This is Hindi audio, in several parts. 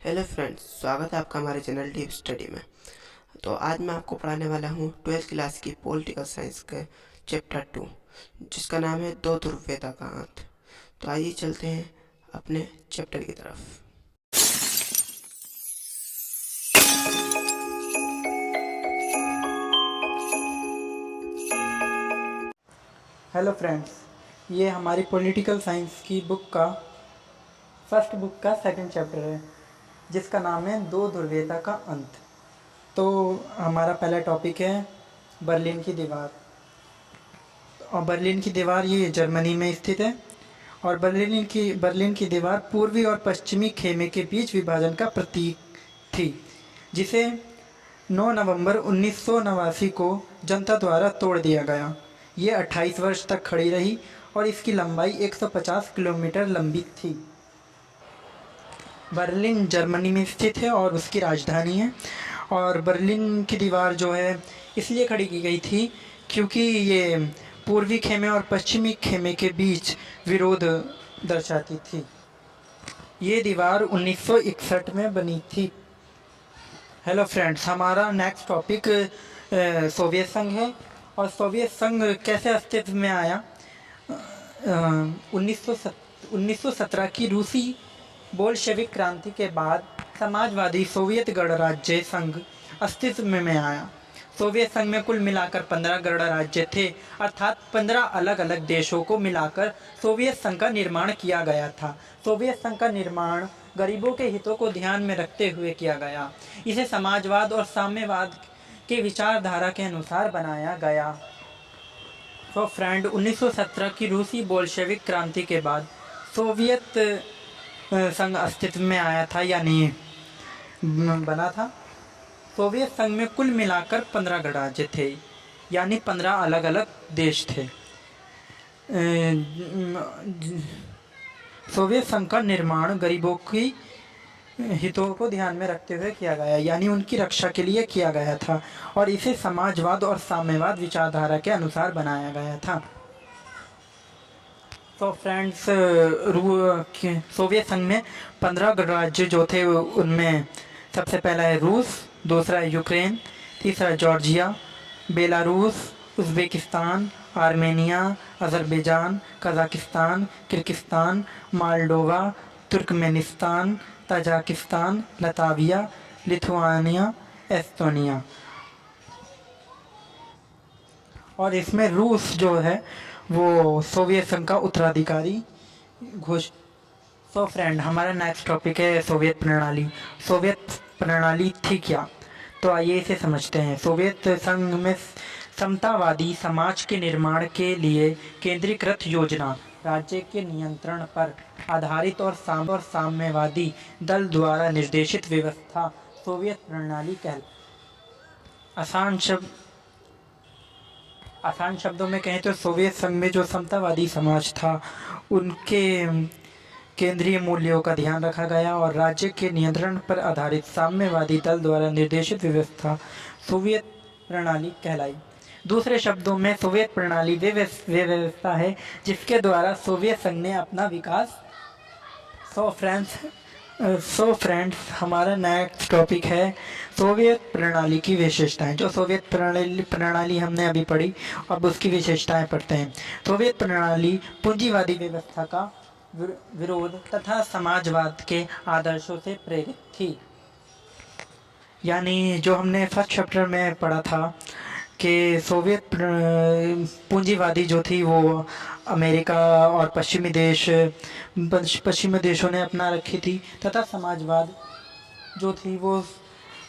हेलो फ्रेंड्स, स्वागत है आपका हमारे चैनल डीप स्टडी में। तो आज मैं आपको पढ़ाने वाला हूँ 12th क्लास की पॉलिटिकल साइंस के चैप्टर 2, जिसका नाम है दो ध्रुवीयता का अंत। तो आइए चलते हैं अपने चैप्टर की तरफ। हेलो फ्रेंड्स, ये हमारी पॉलिटिकल साइंस की फर्स्ट बुक का सेकंड चैप्टर है, जिसका नाम है दो ध्रुवीयता का अंत। तो हमारा पहला टॉपिक है बर्लिन की दीवार। और बर्लिन की दीवार ये जर्मनी में स्थित है। और बर्लिन की दीवार पूर्वी और पश्चिमी खेमे के बीच विभाजन का प्रतीक थी, जिसे 9 नवंबर 1989 को जनता द्वारा तोड़ दिया गया। ये 28 वर्ष तक खड़ी रही और इसकी लंबाई 150 किलोमीटर लंबी थी। बर्लिन जर्मनी में स्थित है और उसकी राजधानी है। और बर्लिन की दीवार जो है इसलिए खड़ी की गई थी क्योंकि ये पूर्वी खेमे और पश्चिमी खेमे के बीच विरोध दर्शाती थी। ये दीवार 1961 में बनी थी। हेलो फ्रेंड्स, हमारा नेक्स्ट टॉपिक सोवियत संघ है। और सोवियत संघ कैसे अस्तित्व में आया? 1917 की रूसी बोल्शेविक क्रांति के बाद समाजवादी सोवियत गणराज्य संघ अस्तित्व में आया। सोवियत संघ में कुल मिलाकर 15 गणराज्य थे, अर्थात 15 अलग अलग देशों को मिलाकर सोवियत संघ का निर्माण किया गया था। सोवियत संघ का निर्माण गरीबों के हितों को ध्यान में रखते हुए किया गया। इसे समाजवाद और साम्यवाद के विचारधारा के अनुसार बनाया गया। तो फ्रेंड, 1917 की रूसी बोल्शेविक क्रांति के बाद सोवियत संघ अस्तित्व में आया था, यानी बना था। सोवियत संघ में कुल मिलाकर 15 गणराज्य थे, यानी 15 अलग अलग देश थे। सोवियत संघ का निर्माण गरीबों की हितों को ध्यान में रखते हुए किया गया, यानी उनकी रक्षा के लिए किया गया था। और इसे समाजवाद और साम्यवाद विचारधारा के अनुसार बनाया गया था। तो फ्रेंड्स, सोवियत संघ में 15 गणराज्य जो थे उनमें सबसे पहला है रूस, दूसरा है यूक्रेन, तीसरा Georgia, Belarus, Uzbekistan, Armenia, Azerbaijan, Kazakhstan, Kyrgyzstan, Moldova, Turkmenistan, Tajikistan, Latvia, Lithuania, Estonia. और इसमें रूस जो है वो सोवियत संघ का उत्तराधिकारी घोषित। तो फ्रेंड, हमारा नेक्स्ट टॉपिक है सोवियत प्रणाली। सोवियत प्रणाली थी क्या? तो आइए इसे समझते हैं। सोवियत संघ में समतावादी समाज के निर्माण के लिए केंद्रीकृत योजना, राज्य के नियंत्रण पर आधारित और साम्यवादी दल द्वारा निर्देशित व्यवस्था सोवियत प्रणाली आसान शब्दों में कहें तो सोवियत संघ में जो समतावादी समाज था उनके केंद्रीय मूल्यों का ध्यान रखा गया और राज्य के नियंत्रण पर आधारित साम्यवादी दल द्वारा निर्देशित व्यवस्था सोवियत प्रणाली कहलाई। दूसरे शब्दों में सोवियत प्रणाली वे व्यवस्था है जिसके द्वारा सोवियत संघ ने अपना विकास। सो फ्रेंड्स, हमारा नेक्स्ट टॉपिक है सोवियत प्रणाली की विशेषताएं। जो सोवियत प्रणाली हमने अभी पढ़ी, अब उसकी विशेषताएं पढ़ते हैं। सोवियत प्रणाली पूंजीवादी व्यवस्था का विरोध तथा समाजवाद के आदर्शों से प्रेरित थी। यानी जो हमने फर्स्ट चैप्टर में पढ़ा था कि सोवियत पूंजीवादी जो थी वो अमेरिका और पश्चिमी देशों ने अपना रखी थी, तथा समाजवाद जो थी वो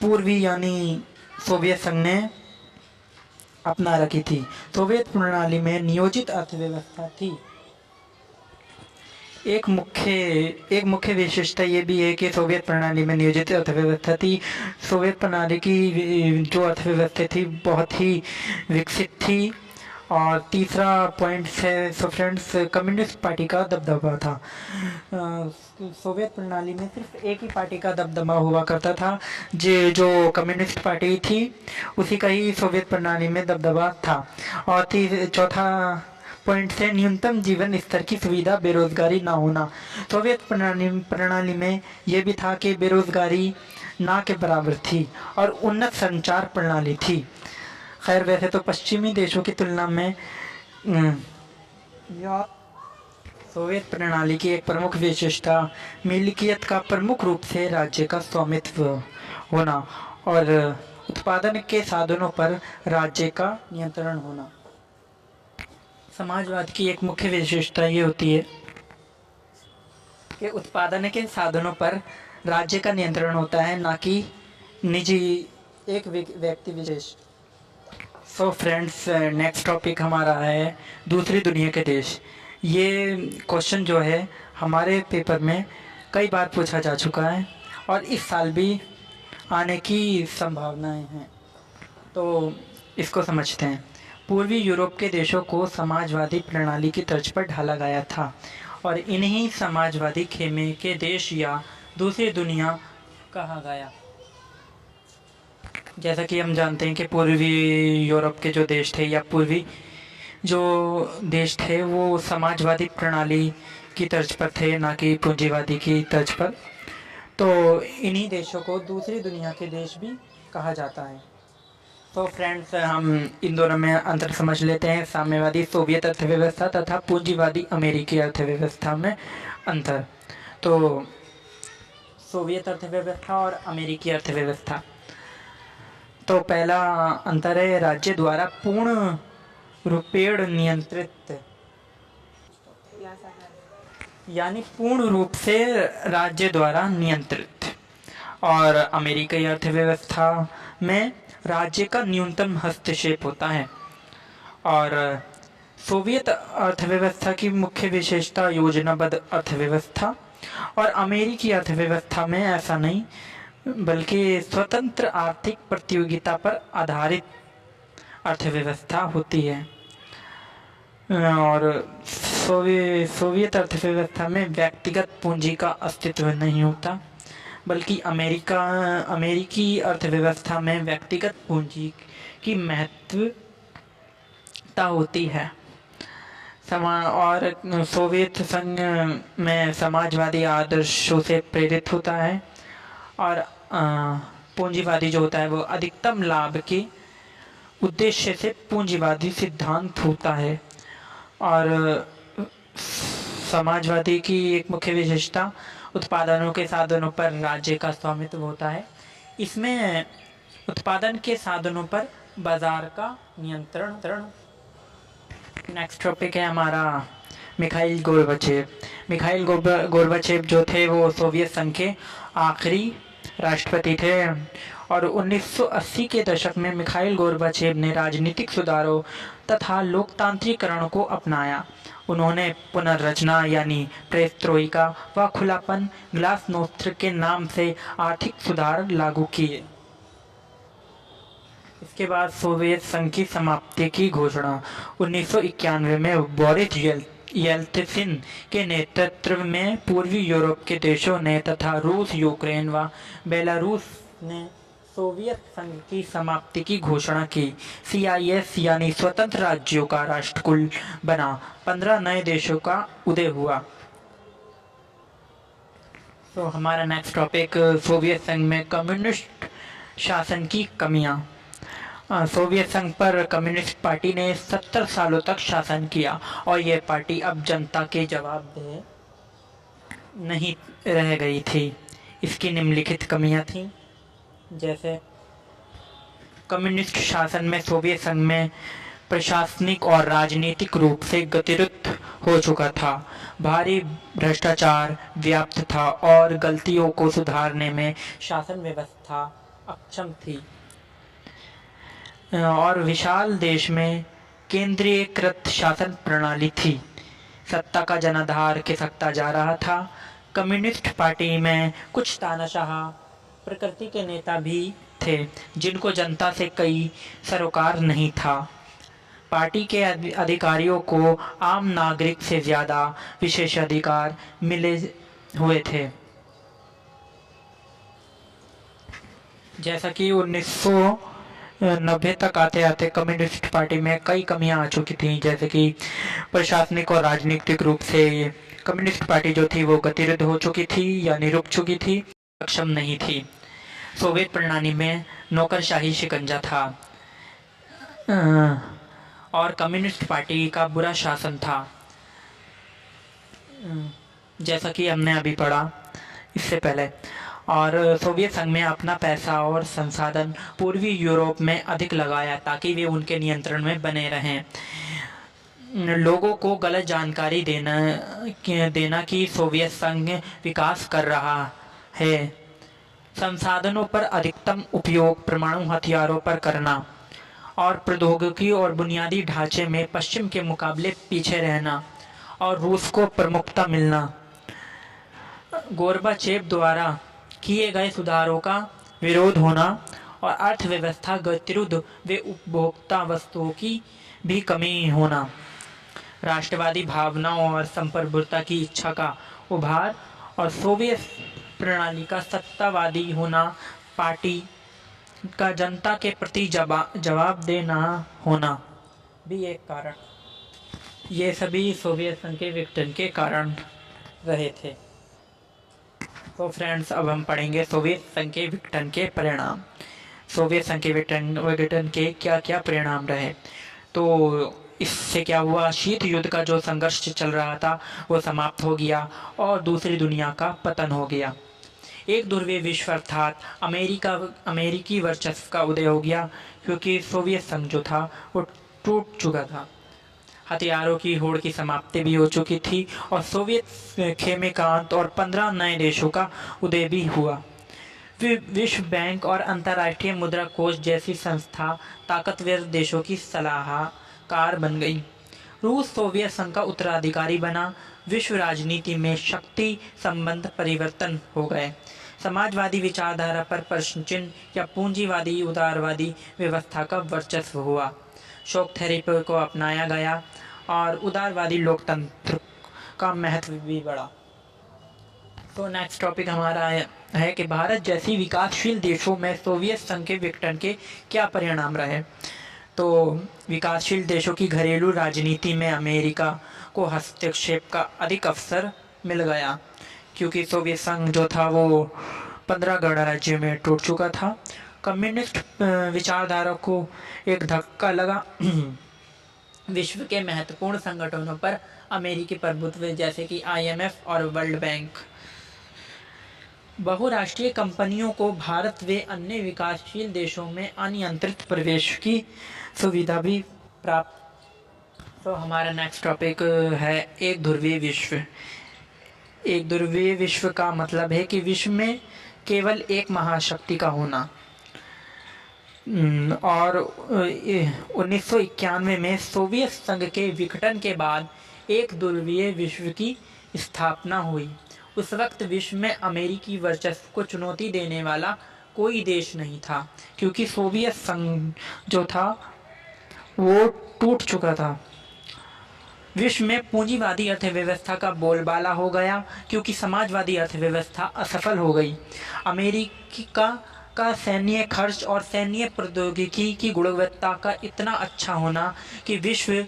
पूर्वी यानी सोवियत संघ ने अपना रखी थी। सोवियत प्रणाली में नियोजित अर्थव्यवस्था थी। एक मुख्य विशेषता ये भी है कि सोवियत प्रणाली में नियोजित अर्थव्यवस्था थी। सोवियत प्रणाली की जो अर्थव्यवस्था थी बहुत ही विकसित थी। और तीसरा पॉइंट है सो फ्रेंड्स, कम्युनिस्ट पार्टी का दबदबा था। सोवियत प्रणाली में सिर्फ एक ही पार्टी का दबदबा हुआ करता था, जो कम्युनिस्ट पार्टी थी, उसी का ही सोवियत प्रणाली में दबदबा था। और चौथा पॉइंट है न्यूनतम जीवन स्तर की सुविधा, बेरोजगारी ना होना। सोवियत प्रणाली में यह भी था कि बेरोजगारी ना के बराबर थी और उन्नत संचार प्रणाली थी। खैर वैसे तो पश्चिमी देशों की तुलना में सोवियत प्रणाली की एक प्रमुख विशेषता मिल्कियत का प्रमुख रूप से राज्य का स्वामित्व होना और उत्पादन के साधनों पर राज्य का नियंत्रण होना। समाजवाद की एक मुख्य विशेषता ये होती है कि उत्पादन के साधनों पर राज्य का नियंत्रण होता है, ना कि निजी एक व्यक्ति विशेष। सो फ्रेंड्स, नेक्स्ट टॉपिक हमारा है दूसरी दुनिया के देश। ये क्वेश्चन जो है हमारे पेपर में कई बार पूछा जा चुका है और इस साल भी आने की संभावनाएं हैं, तो इसको समझते हैं। पूर्वी यूरोप के देशों को समाजवादी प्रणाली की तर्ज पर ढाला गया था और इन्हीं समाजवादी खेमे के देश या दूसरी दुनिया कहा गया। जैसा कि हम जानते हैं कि पूर्वी यूरोप के जो देश थे या पूर्वी जो देश थे वो समाजवादी प्रणाली की तर्ज पर थे, ना कि पूंजीवादी की तर्ज पर। तो इन्हीं देशों को दूसरी दुनिया के देश भी कहा जाता है। तो फ्रेंड्स, हम इन दोनों में अंतर समझ लेते हैं, साम्यवादी सोवियत अर्थव्यवस्था तथा पूंजीवादी अमेरिकी अर्थव्यवस्था में अंतर। तो सोवियत अर्थव्यवस्था और अमेरिकी अर्थव्यवस्था, तो पहला अंतर है राज्य द्वारा पूर्ण रूपेण नियंत्रित, यानी पूर्ण रूप से राज्य द्वारा नियंत्रित। और अमेरिकी अर्थव्यवस्था में राज्य का न्यूनतम हस्तक्षेप होता है। और सोवियत अर्थव्यवस्था की मुख्य विशेषता योजनाबद्ध अर्थव्यवस्था और अमेरिकी अर्थव्यवस्था में ऐसा नहीं, बल्कि स्वतंत्र आर्थिक प्रतियोगिता पर आधारित अर्थव्यवस्था होती है। और सोवियत अर्थव्यवस्था में व्यक्तिगत पूंजी का अस्तित्व नहीं होता, बल्कि अमेरिकी अर्थव्यवस्था में व्यक्तिगत पूंजी की महत्वता होती है। और सोवियत संघ में समाजवादी आदर्शों से प्रेरित होता है और पूंजीवादी जो होता है वो अधिकतम लाभ के उद्देश्य से पूंजीवादी सिद्धांत होता है। और समाजवादी की एक मुख्य विशेषता उत्पादनों के साधनों पर राज्य का स्वामित्व होता है। इसमें उत्पादन के साधनों पर बाजार का नियंत्रण। नेक्स्ट टॉपिक है हमारा मिखाइल गोर्बाचेव जो थे वो सोवियत संघ के आखिरी राष्ट्रपति थे और 1980 के दशक में मिखाइल गोर्बाचेव ने राजनीतिक सुधारों तथा लोकतांत्रिकरण को अपनाया। उन्होंने पुनर्रचना यानी प्रेस्ट्रोइका व खुलापन ग्लासनोस्त्र के नाम से आर्थिक सुधार लागू किए। इसके बाद सोवियत संघ की समाप्ति की घोषणा 1991 में बोरिस येल्त्सिन के नेतृत्व में पूर्वी यूरोप के देशों ने तथा रूस, यूक्रेन व बेलारूस ने सोवियत संघ की समाप्ति की घोषणा की। CIS यानी स्वतंत्र राज्यों का राष्ट्रकुल बना, 15 नए देशों का उदय हुआ। तो हमारा नेक्स्ट टॉपिक सोवियत संघ में कम्युनिस्ट शासन की कमियां। सोवियत संघ पर कम्युनिस्ट पार्टी ने 70 सालों तक शासन किया और यह पार्टी अब जनता के जवाबदेह नहीं रह गई थी। इसकी निम्नलिखित कमियां थीं, जैसे कम्युनिस्ट शासन में सोवियत संघ में प्रशासनिक और राजनीतिक रूप से गतिरोध हो चुका था, भारी भ्रष्टाचार व्याप्त था और गलतियों को सुधारने में शासन व्यवस्था अक्षम थी और विशाल देश में केंद्रीयकृत शासन प्रणाली थी। सत्ता का जनाधार खिसकता जा रहा था। कम्युनिस्ट पार्टी में कुछ तानाशाह प्रकृति के नेता भी थे जिनको जनता से कई सरोकार नहीं था। पार्टी के अधिकारियों को आम नागरिक से ज़्यादा विशेषाधिकार मिले हुए थे। जैसा कि 90 तक आते आते कम्युनिस्ट पार्टी में कई कमियां आ चुकी थी, जैसे कि प्रशासनिक और राजनीतिक रूप से कम्युनिस्ट पार्टी जो थी वो गतिरोध हो चुकी थी यानी रुक चुकी थी, सक्षम नहीं थी। सोवियत प्रणाली में नौकरशाही शिकंजा था और कम्युनिस्ट पार्टी का बुरा शासन था, जैसा कि हमने अभी पढ़ा इससे पहले। और सोवियत संघ में अपना पैसा और संसाधन पूर्वी यूरोप में अधिक लगाया ताकि वे उनके नियंत्रण में बने रहें। लोगों को गलत जानकारी देना कि सोवियत संघ विकास कर रहा है, संसाधनों पर अधिकतम उपयोग परमाणु हथियारों पर करना और प्रौद्योगिकी और बुनियादी ढांचे में पश्चिम के मुकाबले पीछे रहना और रूस को प्रमुखता मिलना। गोर्बाचेव द्वारा किए गए सुधारों का विरोध होना और अर्थव्यवस्था गतिरोध व उपभोक्ता वस्तुओं की भी कमी होना, राष्ट्रवादी भावनाओं और संप्रभुता की इच्छा का उभार और सोवियत प्रणाली का सत्तावादी होना, पार्टी का जनता के प्रति जवाब देना होना भी एक कारण। ये सभी सोवियत संघ के विघटन के कारण रहे थे। तो फ्रेंड्स, अब हम पढ़ेंगे सोवियत संघ के विघटन के परिणाम। सोवियत संघ के विघटन के क्या क्या परिणाम रहे। तो इससे क्या हुआ, शीत युद्ध का जो संघर्ष चल रहा था वो समाप्त हो गया और दूसरी दुनिया का पतन हो गया। एक ध्रुवीय विश्व अर्थात अमेरिकी वर्चस्व का उदय हो गया, क्योंकि सोवियत संघ जो था वो टूट चुका था। हथियारों की होड़ की समाप्ति भी हो चुकी थी और सोवियत खेमे का अंत और 15 नए देशों का उदय भी हुआ। विश्व बैंक और अंतर्राष्ट्रीय मुद्रा कोष जैसी संस्था ताकतवर देशों की सलाहकार बन गई। रूस सोवियत संघ का उत्तराधिकारी बना। विश्व राजनीति में शक्ति संबंध परिवर्तन हो गए। समाजवादी विचारधारा पर प्रश्न चिन्ह या पूंजीवादी उदारवादी व्यवस्था का वर्चस्व हुआ। शॉक थेरेपी को अपनाया गया और उदारवादी लोकतंत्र का महत्व भी बढ़ा। तो नेक्स्ट टॉपिक हमारा है कि भारत जैसी विकासशील देशों में सोवियत संघ के विघटन के क्या परिणाम रहे। तो विकासशील देशों की घरेलू राजनीति में अमेरिका को हस्तक्षेप का अधिक अवसर मिल गया, क्योंकि सोवियत संघ जो था वो 15 गणराज्यों में टूट चुका था। कम्युनिस्ट विचारधारा को एक धक्का लगा। विश्व के महत्वपूर्ण संगठनों पर अमेरिकी प्रभुत्व जैसे कि IMF और वर्ल्ड बैंक। बहुराष्ट्रीय कंपनियों को भारत व अन्य विकासशील देशों में अनियंत्रित प्रवेश की सुविधा भी प्राप्त। तो हमारा नेक्स्ट टॉपिक है एक ध्रुवीय विश्व। एक ध्रुवीय विश्व का मतलब है कि विश्व में केवल एक महाशक्ति का होना। और 1991 में सोवियत संघ के विघटन के बाद एक ध्रुवीय विश्व की स्थापना हुई। उस वक्त विश्व में अमेरिकी वर्चस्व को चुनौती देने वाला कोई देश नहीं था, क्योंकि सोवियत संघ जो था वो टूट चुका था। विश्व में पूंजीवादी अर्थव्यवस्था का बोलबाला हो गया, क्योंकि समाजवादी अर्थव्यवस्था असफल हो गई। अमेरिका का सैन्य खर्च और सैन्य प्रौद्योगिकी की गुणवत्ता का इतना अच्छा होना कि विश्व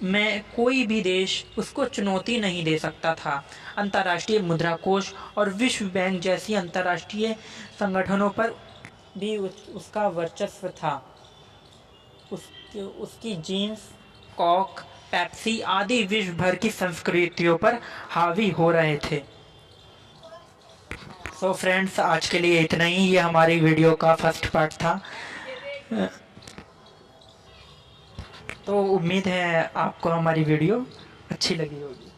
में कोई भी देश उसको चुनौती नहीं दे सकता था। अंतर्राष्ट्रीय मुद्रा कोष और विश्व बैंक जैसी अंतर्राष्ट्रीय संगठनों पर भी उसका वर्चस्व था। उसकी जीन्स, कॉक, पेप्सी आदि विश्व भर की संस्कृतियों पर हावी हो रहे थे। सो फ्रेंड्स, आज के लिए इतना ही। ये हमारी वीडियो का फर्स्ट पार्ट था। तो उम्मीद है आपको हमारी वीडियो अच्छी लगी होगी।